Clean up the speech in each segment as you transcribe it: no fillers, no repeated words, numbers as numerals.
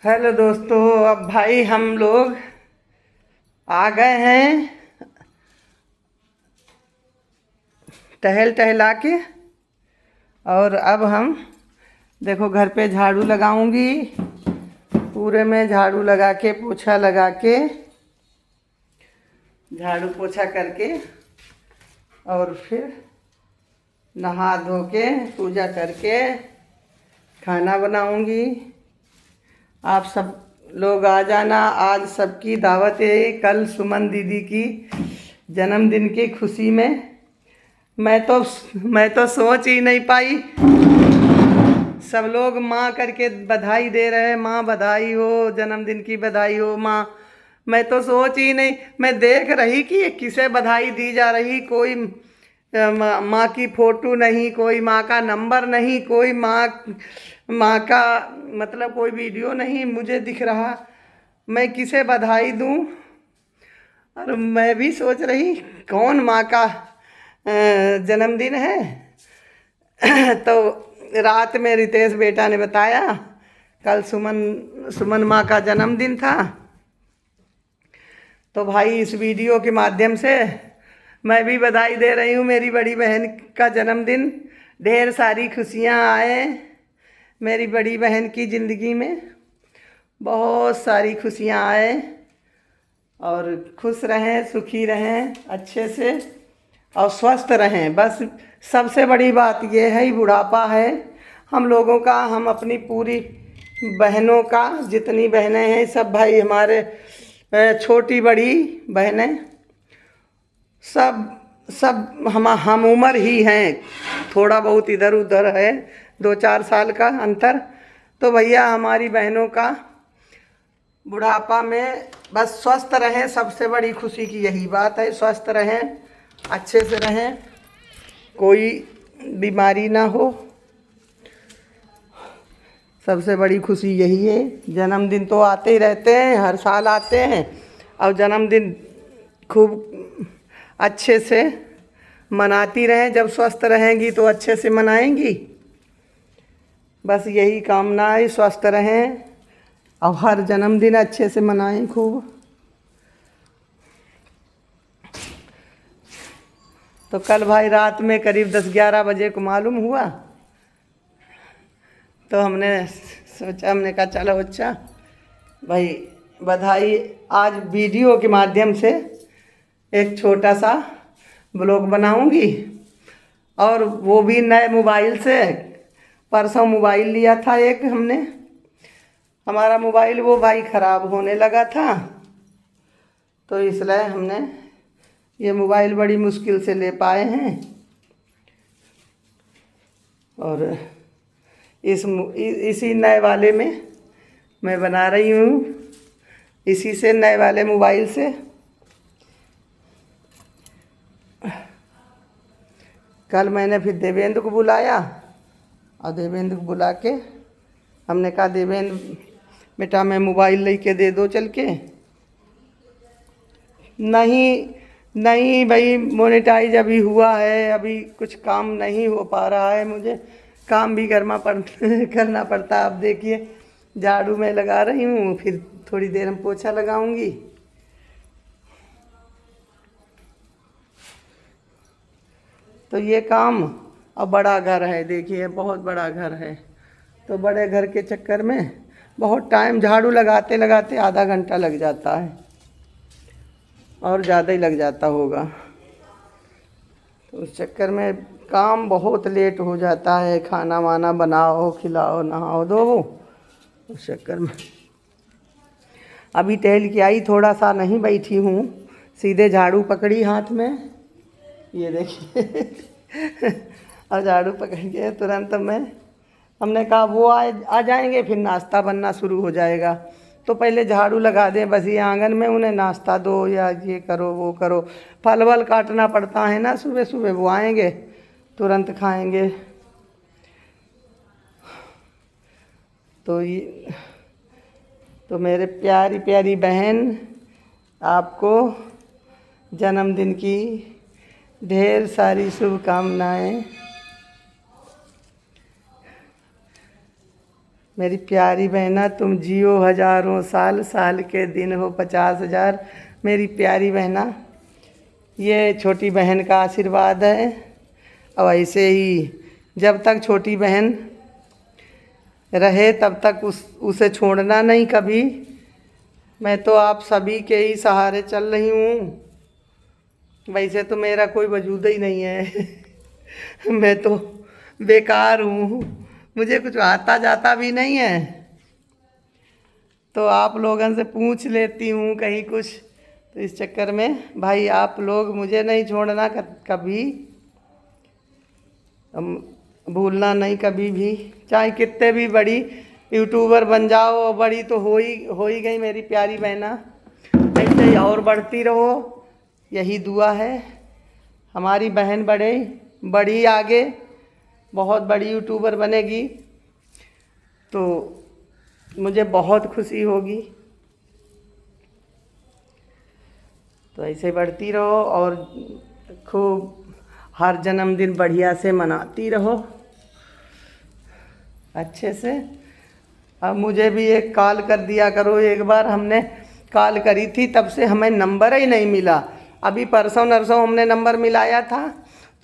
Hello दोस्तों, अब भाई हम लोग आ गए हैं टहल टहला के। और अब हम देखो घर पे झाड़ू लगाऊंगी, पूरे में झाड़ू लगा के पोछा लगा के झाड़ू पोछा करके और फिर नहा धो के पूजा करके खाना बनाऊंगी। आप सब लोग आ जाना, आज सबकी दावत है। कल सुमन दीदी की जन्मदिन की खुशी में मैं तो सोच ही नहीं पाई। सब लोग माँ करके बधाई दे रहे हैं, माँ बधाई हो, जन्मदिन की बधाई हो माँ। मैं तो सोच ही नहीं, मैं देख रही कि किसे बधाई दी जा रही। कोई माँ की फोटो नहीं, कोई माँ का नंबर नहीं, कोई माँ का मतलब कोई वीडियो नहीं मुझे दिख रहा। मैं किसे बधाई दूँ? और मैं भी सोच रही कौन माँ का जन्मदिन है। तो रात में रितेश बेटा ने बताया कल सुमन माँ का जन्मदिन था। तो भाई इस वीडियो के माध्यम से मैं भी बधाई दे रही हूँ। मेरी बड़ी बहन का जन्मदिन, ढेर सारी खुशियाँ आए मेरी बड़ी बहन की ज़िंदगी में, बहुत सारी खुशियाँ आए और खुश रहें, सुखी रहें, अच्छे से और स्वस्थ रहें। बस सबसे बड़ी बात यह है, बुढ़ापा है हम लोगों का। हम अपनी पूरी बहनों का, जितनी बहनें हैं सब भाई हमारे, छोटी बड़ी बहनें सब सब हम उम्र ही हैं। थोड़ा बहुत इधर उधर है, 2-4 साल का अंतर। तो भैया हमारी बहनों का बुढ़ापा में बस स्वस्थ रहें, सबसे बड़ी खुशी की यही बात है। स्वस्थ रहें, अच्छे से रहें, कोई बीमारी ना हो, सबसे बड़ी खुशी यही है। जन्मदिन तो आते ही रहते हैं, हर साल आते हैं। और जन्मदिन खूब अच्छे से मनाती रहें। जब स्वस्थ रहेंगी तो अच्छे से मनाएंगी। बस यही कामना है, स्वस्थ रहें और हर जन्मदिन अच्छे से मनाएं खूब। तो कल भाई रात में करीब 10-11 बजे को मालूम हुआ। तो हमने सोचा, हमने कहा चलो अच्छा भाई बधाई। आज वीडियो के माध्यम से एक छोटा सा ब्लॉग बनाऊंगी, और वो भी नए मोबाइल से। परसों मोबाइल लिया था एक हमने, हमारा मोबाइल वो भाई ख़राब होने लगा था। तो इसलिए हमने ये मोबाइल बड़ी मुश्किल से ले पाए हैं। और इसी नए वाले में मैं बना रही हूँ, इसी से नए वाले मोबाइल से। कल मैंने फिर देवेंद्र को बुलाया, और देवेंद्र को बुला के हमने कहा देवेंद्र बेटा मैं मोबाइल लेके दे दो चल के। नहीं नहीं भाई, मोनेटाइज अभी हुआ है, अभी कुछ काम नहीं हो पा रहा है, मुझे काम भी करना पड़ता। अब देखिए झाड़ू में लगा रही हूँ, फिर थोड़ी देर में पोछा लगाऊंगी। तो ये काम, अब बड़ा घर है, देखिए बहुत बड़ा घर है। तो बड़े घर के चक्कर में बहुत टाइम, झाड़ू लगाते लगाते आधा घंटा लग जाता है और ज़्यादा ही लग जाता होगा। तो उस चक्कर में काम बहुत लेट हो जाता है। खाना वाना बनाओ, खिलाओ, नहाओ धोओ, उस चक्कर में अभी टहल के आई, थोड़ा सा नहीं बैठी हूँ, सीधे झाड़ू पकड़ी हाथ में, ये देखिए। और झाड़ू पकड़ के तुरंत हमने कहा वो आ जाएंगे, फिर नाश्ता बनना शुरू हो जाएगा। तो पहले झाड़ू लगा दें, बस ये आंगन में उन्हें नाश्ता दो या ये करो वो करो। फल वल काटना पड़ता है ना सुबह सुबह, वो आएंगे तुरंत खाएंगे। तो मेरे प्यारी प्यारी बहन, आपको जन्मदिन की ढेर सारी शुभकामनाएं। मेरी प्यारी बहना, तुम जियो हजारों साल, साल के दिन हो 50,000। मेरी प्यारी बहना, ये छोटी बहन का आशीर्वाद है। और ऐसे ही जब तक छोटी बहन रहे तब तक उसे छोड़ना नहीं कभी। मैं तो आप सभी के ही सहारे चल रही हूँ। वैसे तो मेरा कोई वजूद ही नहीं है। मैं तो बेकार हूँ, मुझे कुछ आता जाता भी नहीं है। तो आप लोगों से पूछ लेती हूँ कहीं कुछ, तो इस चक्कर में भाई आप लोग मुझे नहीं छोड़ना कभी, भूलना नहीं कभी भी। चाहे कितने भी बड़ी यूट्यूबर बन जाओ, बड़ी तो हो ही गई मेरी प्यारी बहना। ऐसे ही और बढ़ती रहो, यही दुआ है। हमारी बहन बड़ी आगे बहुत बड़ी यूट्यूबर बनेगी तो मुझे बहुत खुशी होगी। तो ऐसे बढ़ती रहो और खूब हर जन्मदिन बढ़िया से मनाती रहो अच्छे से। अब मुझे भी एक कॉल कर दिया करो। एक बार हमने कॉल करी थी, तब से हमें नंबर ही नहीं मिला। अभी परसों नरसों हमने नंबर मिलाया था,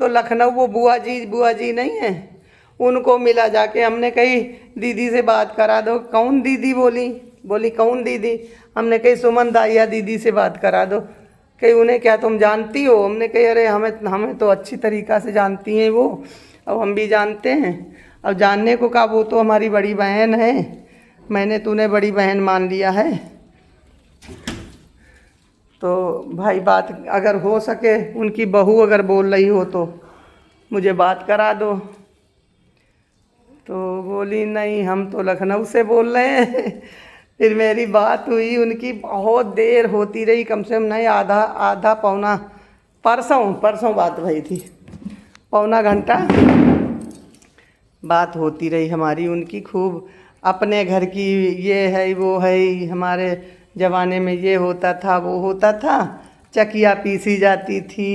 तो लखनऊ वो बुआ जी नहीं है, उनको मिला जाके। हमने कही दीदी से बात करा दो। कौन दीदी? बोली कौन दीदी? हमने कही सुमन दाइया दीदी से बात करा दो। कही उन्हें क्या तुम जानती हो? हमने कही अरे हमें तो अच्छी तरीक़ा से जानती हैं वो, अब हम भी जानते हैं। अब जानने को कहा, वो तो हमारी बड़ी बहन है, मैंने तूने बड़ी बहन मान लिया है। तो भाई बात अगर हो सके, उनकी बहू अगर बोल रही हो तो मुझे बात करा दो। तो बोली नहीं, हम तो लखनऊ से बोल रहे हैं। फिर मेरी बात हुई, उनकी बहुत देर होती रही, कम से कम नहीं आधा पौना, परसों बात भई थी, पौना घंटा बात होती रही हमारी उनकी खूब। अपने घर की ये है वो है, हमारे ज़माने में ये होता था वो होता था, चकिया पीसी जाती थी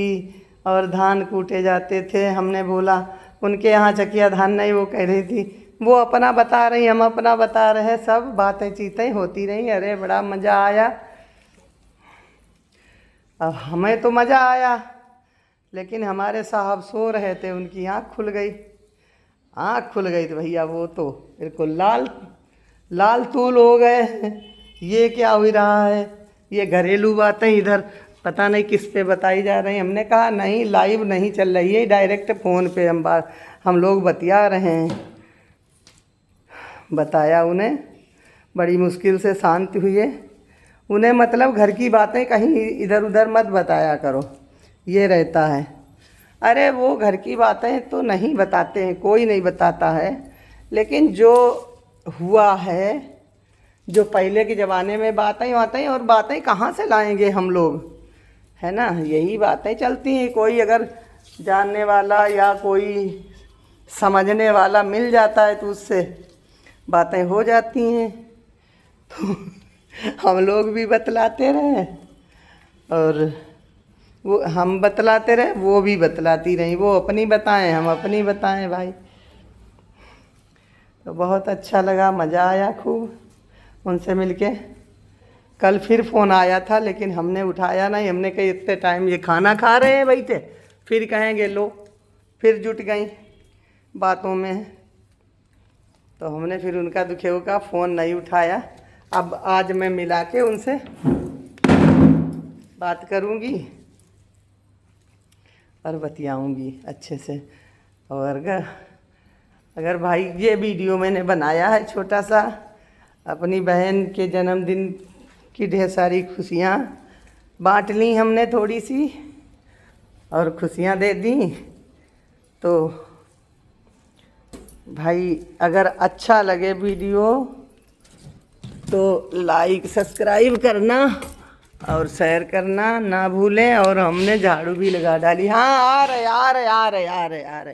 और धान कूटे जाते थे। हमने बोला उनके यहाँ चकिया धान नहीं, वो कह रही थी, वो अपना बता रही, हम अपना बता रहे, सब बातें चीतें होती रही। अरे बड़ा मज़ा आया। अब हमें तो मज़ा आया, लेकिन हमारे साहब सो रहे थे, उनकी आँख खुल गई तो भैया वो तो बिल्कुल लाल तूल हो गए। ये क्या हो रहा है? ये घरेलू बातें इधर पता नहीं किस पे बताई जा रही हैं। हमने कहा नहीं, लाइव नहीं चल रही है, डायरेक्ट फ़ोन पे हम लोग बतिया रहे हैं। बताया उन्हें, बड़ी मुश्किल से शांत हुए। उन्हें मतलब घर की बातें कहीं इधर उधर मत बताया करो, ये रहता है। अरे वो घर की बातें तो नहीं बताते हैं, कोई नहीं बताता है, लेकिन जो हुआ है, जो पहले के ज़माने में बातें और बातें कहाँ से लाएंगे हम लोग, है ना? यही बातें चलती हैं। कोई अगर जानने वाला या कोई समझने वाला मिल जाता है तो उससे बातें हो जाती हैं। तो हम लोग भी बतलाते रहे और वो हम बतलाते रहे, वो भी बतलाती रही। वो अपनी बताएं, हम अपनी बताएं भाई। तो बहुत अच्छा लगा, मज़ा आया खूब उनसे मिलके। कल फिर फ़ोन आया था, लेकिन हमने उठाया नहीं। हमने कही इतने टाइम ये खाना खा रहे हैं भाई थे, फिर कहेंगे लो, फिर जुट गई बातों में। तो हमने फिर उनका दुखेव का फ़ोन नहीं उठाया। अब आज मैं मिला के उनसे बात करूँगी और बतियाऊँगी अच्छे से। और अगर भाई ये वीडियो मैंने बनाया है छोटा सा, अपनी बहन के जन्मदिन की ढेर सारी खुशियाँ बांट ली हमने थोड़ी सी, और खुशियाँ दे दी। तो भाई अगर अच्छा लगे वीडियो तो लाइक सब्सक्राइब करना और शेयर करना ना भूलें। और हमने झाड़ू भी लगा डाली। हाँ, आ रहे।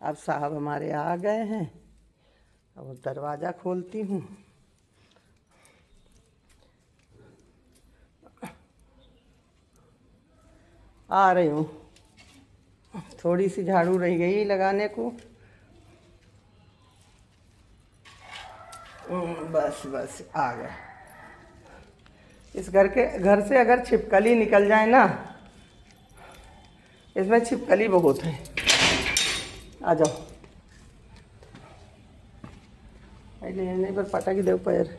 अब साहब हमारे आ गए हैं। अब दरवाज़ा खोलती हूँ। आ रही हूँ, थोड़ी सी झाड़ू रह गई लगाने को। बस बस आ गए। इस घर से अगर छिपकली निकल जाए ना, इसमें छिपकली बहुत है। आ जाओ, नहीं पर पटक दो पैर।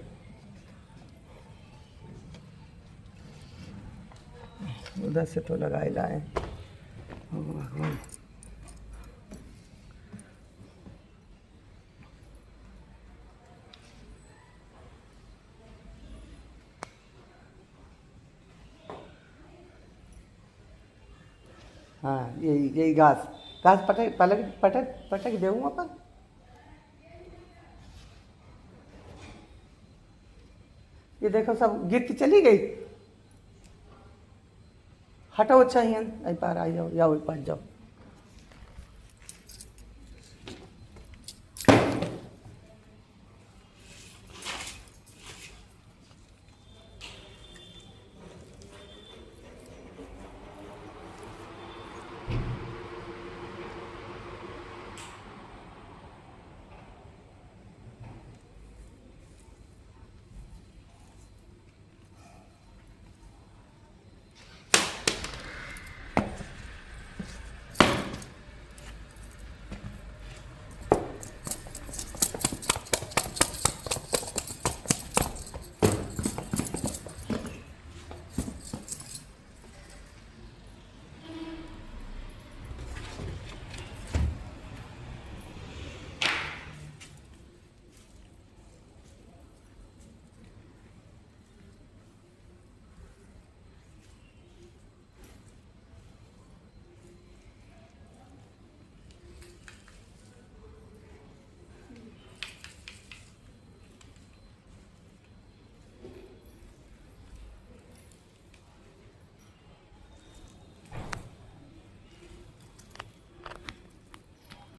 उधर से तो लगाए लाए। हाँ यही घास घास पटक पलक पटक पटक देऊँ अपन। ये देखो सब गिर के चली गई। हटाओ अच्छा ही पार आ जाओ, जाओ पार जाओ।